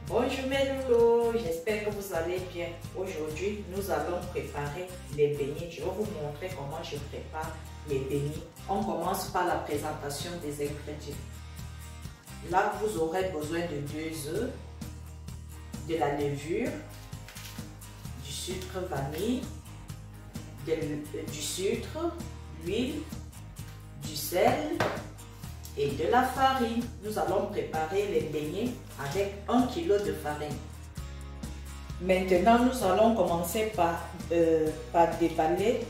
Bonjour mes loulous, j'espère que vous allez bien. Aujourd'hui, nous allons préparer les beignets. Je vais vous montrer comment je prépare les beignets. On commence par la présentation des ingrédients. Là, vous aurez besoin de 2 œufs, de la levure, du sucre vanille, du sucre, l'huile, du sel et de la farine. Nous allons préparer les beignets avec 1 kg de farine. Maintenant, nous allons commencer par déballer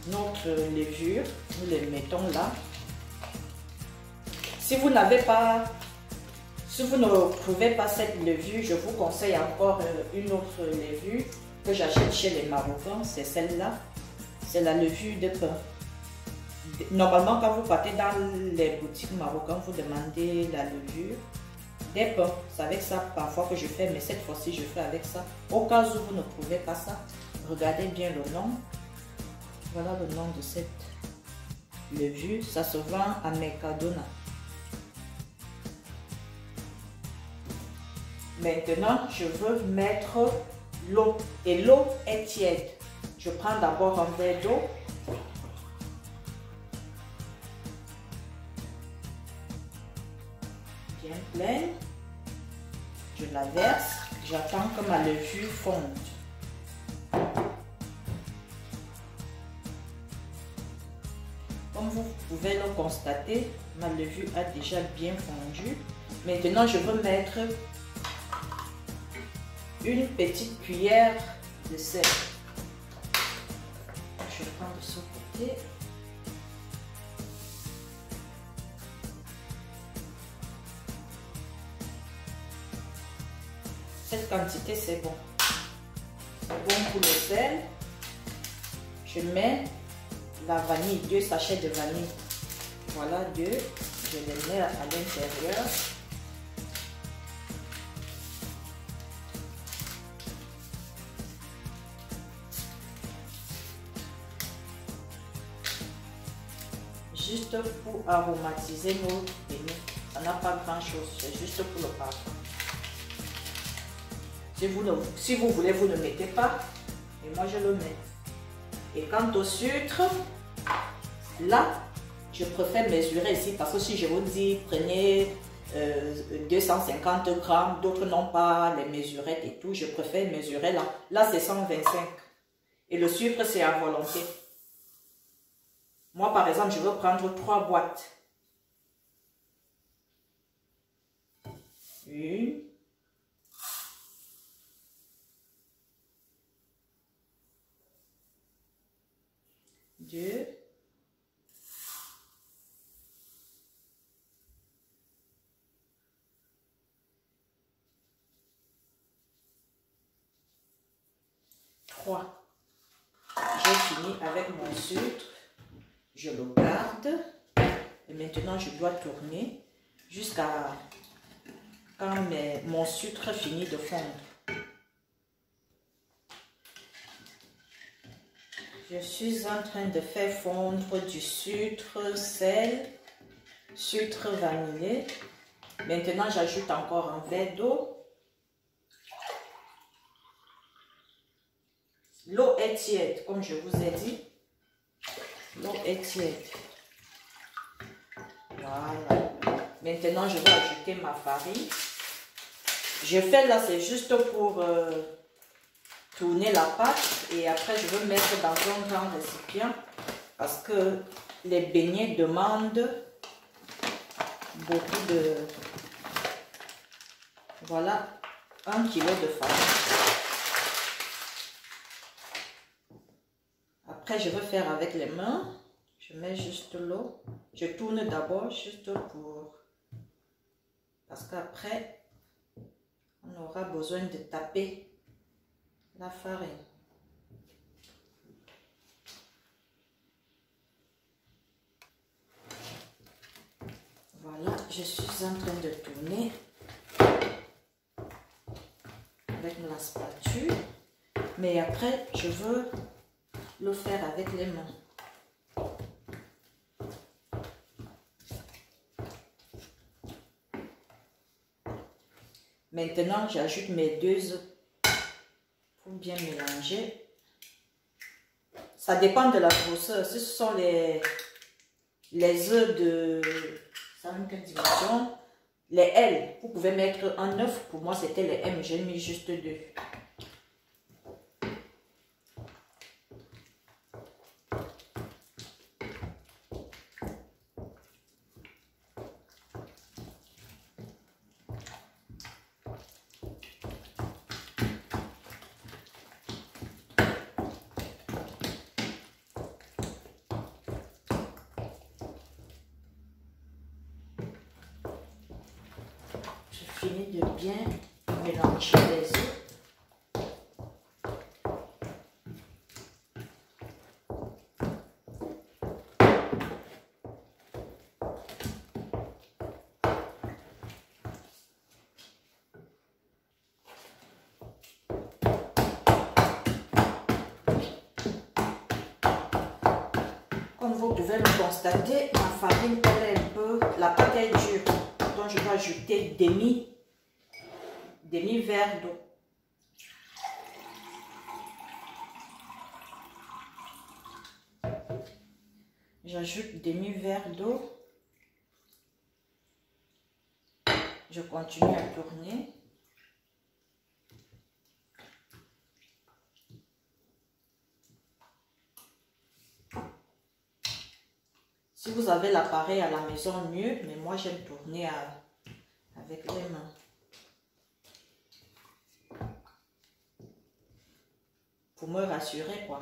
notre levure. Nous les mettons là. Si vous ne trouvez pas cette levure, je vous conseille encore une autre levure que j'achète chez les Marocains. C'est celle-là. C'est la levure de pain. Normalement, quand vous partez dans les boutiques marocaines, vous demandez la levure des pains. C'est avec ça parfois que je fais, mais cette fois-ci, je fais avec ça. Au cas où vous ne trouvez pas ça, regardez bien le nom. Voilà le nom de cette levure. Ça se vend à Mercadona. Maintenant, je veux mettre l'eau. Et l'eau est tiède. Je prends d'abord un verre d'eau. Bien pleine. Je la verse. J'attends que ma levure fonde. Comme vous pouvez le constater, ma levure a déjà bien fondu. Maintenant, je veux mettre une petite cuillère de sel. Je prends de ce côté. Cette quantité, c'est bon. C'est bon pour le sel. Je mets la vanille, 2 sachets de vanille. Voilà 2. Je les mets à l'intérieur. Juste pour aromatiser nos beignets. Ça n'a pas grand chose, c'est juste pour le parfum. Si vous voulez, vous ne mettez pas. Et moi, je le mets. Et quant au sucre, là, je préfère mesurer ici parce que si je vous dis, prenez 250 grammes, d'autres n'ont pas les mesurettes et tout, je préfère mesurer là. Là, c'est 125. Et le sucre, c'est à volonté. Moi, par exemple, je veux prendre 3 boîtes. 1. 2. 3. J'ai fini avec mon sucre. Je le garde. Et maintenant, je dois tourner jusqu'à quand mon sucre finit de fondre. Je suis en train de faire fondre du sucre, sel, sucre vanillé. Maintenant, j'ajoute encore un verre d'eau. L'eau est tiède, comme je vous ai dit. L'eau est tiède. Voilà. Maintenant, je vais ajouter ma farine. Je fais là, c'est juste pour tourner la pâte. Et après, je veux mettre dans un grand récipient. Parce que les beignets demandent beaucoup de... Voilà, 1 kg de farine. Après, je vais faire avec les mains. Je mets juste l'eau. Je tourne d'abord juste pour... Parce qu'après, on aura besoin de taper la farine. Voilà, je suis en train de tourner avec la spatule. Mais après, je veux le faire avec les mains. Maintenant, j'ajoute mes 2 œufs pour bien mélanger. Ça dépend de la grosseur. Si ce sont les œufs de 5 dimensions, les L, vous pouvez mettre un œuf. Pour moi, c'était les M. J'ai mis juste 2. Finis de bien mélanger les œufs. Comme vous pouvez le constater, ma farine elle est un peu, la pâte est dure. Donc je vais ajouter demi-verre d'eau. J'ajoute demi-verre d'eau. Je continue à tourner. Si vous avez l'appareil à la maison, mieux, mais moi j'aime tourner avec les mains. Pour me rassurer, quoi.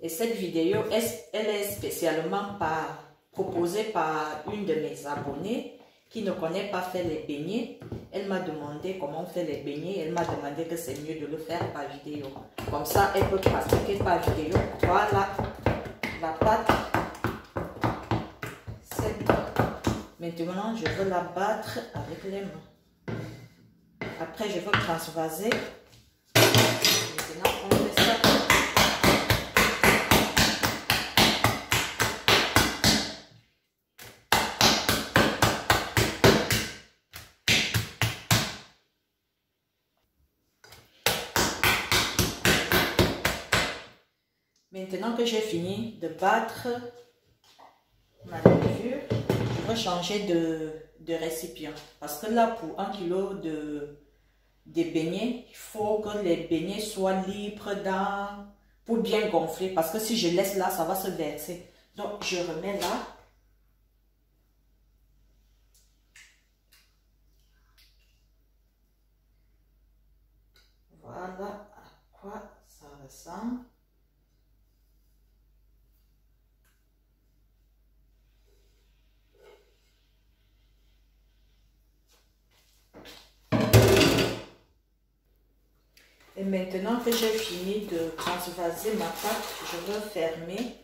Et cette vidéo, elle est spécialement proposée par une de mes abonnées qui ne connaît pas faire les beignets. Elle m'a demandé comment on fait les beignets. Elle m'a demandé que c'est mieux de le faire par vidéo. Comme ça, elle peut pratiquer par vidéo. Voilà, la pâte. C'est bon. Maintenant, je veux la battre avec les mains. Après, je veux transvaser. Maintenant, on fait ça. Maintenant que j'ai fini de battre ma levure, je vais changer de récipient. Parce que là, pour 1 kg de beignets, il faut que les beignets soient libres pour bien gonfler. Parce que si je laisse là, ça va se verser. Donc, je remets là. Voilà à quoi ça ressemble. Et maintenant que j'ai fini de transvaser ma pâte, je vais fermer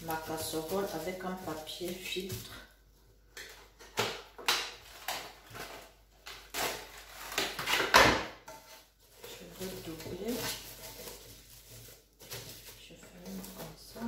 ma casserole avec un papier filtre. Je vais doubler. Je ferme comme ça.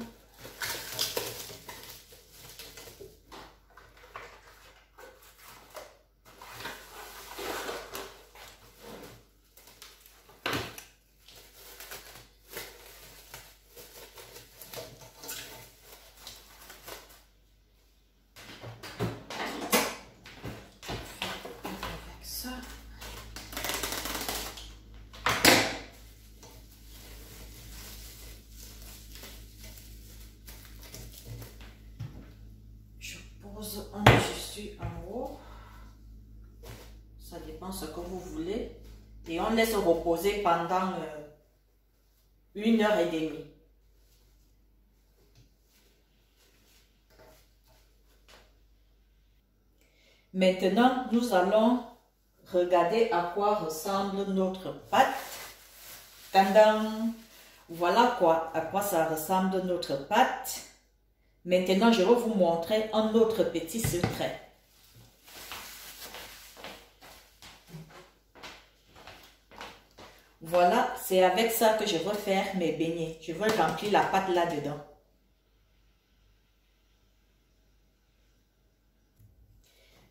Un tissu en haut, ça dépend ce que vous voulez, et on laisse reposer pendant 1h30. Maintenant, nous allons regarder à quoi ressemble notre pâte. Tandam! Voilà à quoi ça ressemble notre pâte. Maintenant, je vais vous montrer un autre petit secret. Voilà, c'est avec ça que je vais faire mes beignets. Je vais remplir la pâte là-dedans.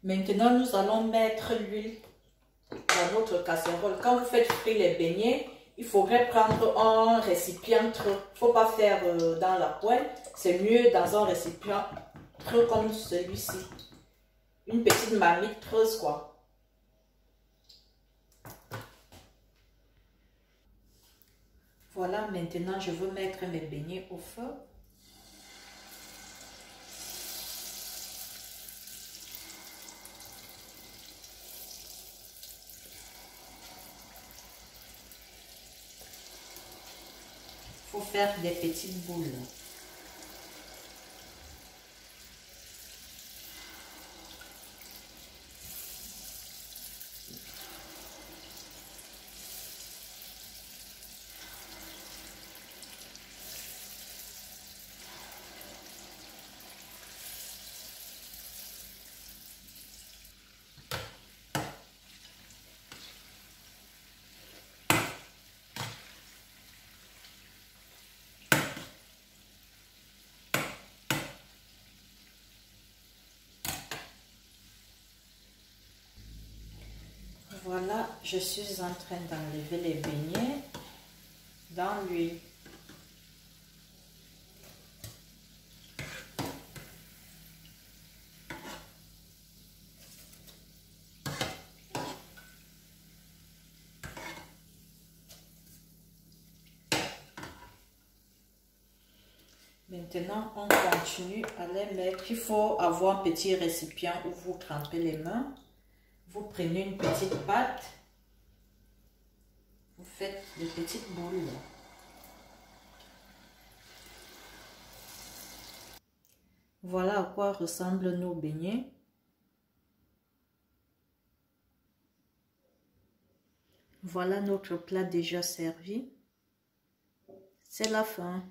Maintenant, nous allons mettre l'huile dans notre casserole. Quand vous faites frire les beignets, il faudrait prendre un récipient creux. Il ne faut pas faire dans la poêle. C'est mieux dans un récipient creux comme celui-ci. Une petite marmite creuse, quoi. Voilà, maintenant je veux mettre mes beignets au feu. Il faut faire des petites boules. Voilà, je suis en train d'enlever les beignets dans l'huile. Maintenant, on continue à les mettre. Il faut avoir un petit récipient où vous trempez les mains. Vous prenez une petite pâte. Vous faites des petites boules. Voilà à quoi ressemblent nos beignets. Voilà notre plat déjà servi. C'est la fin.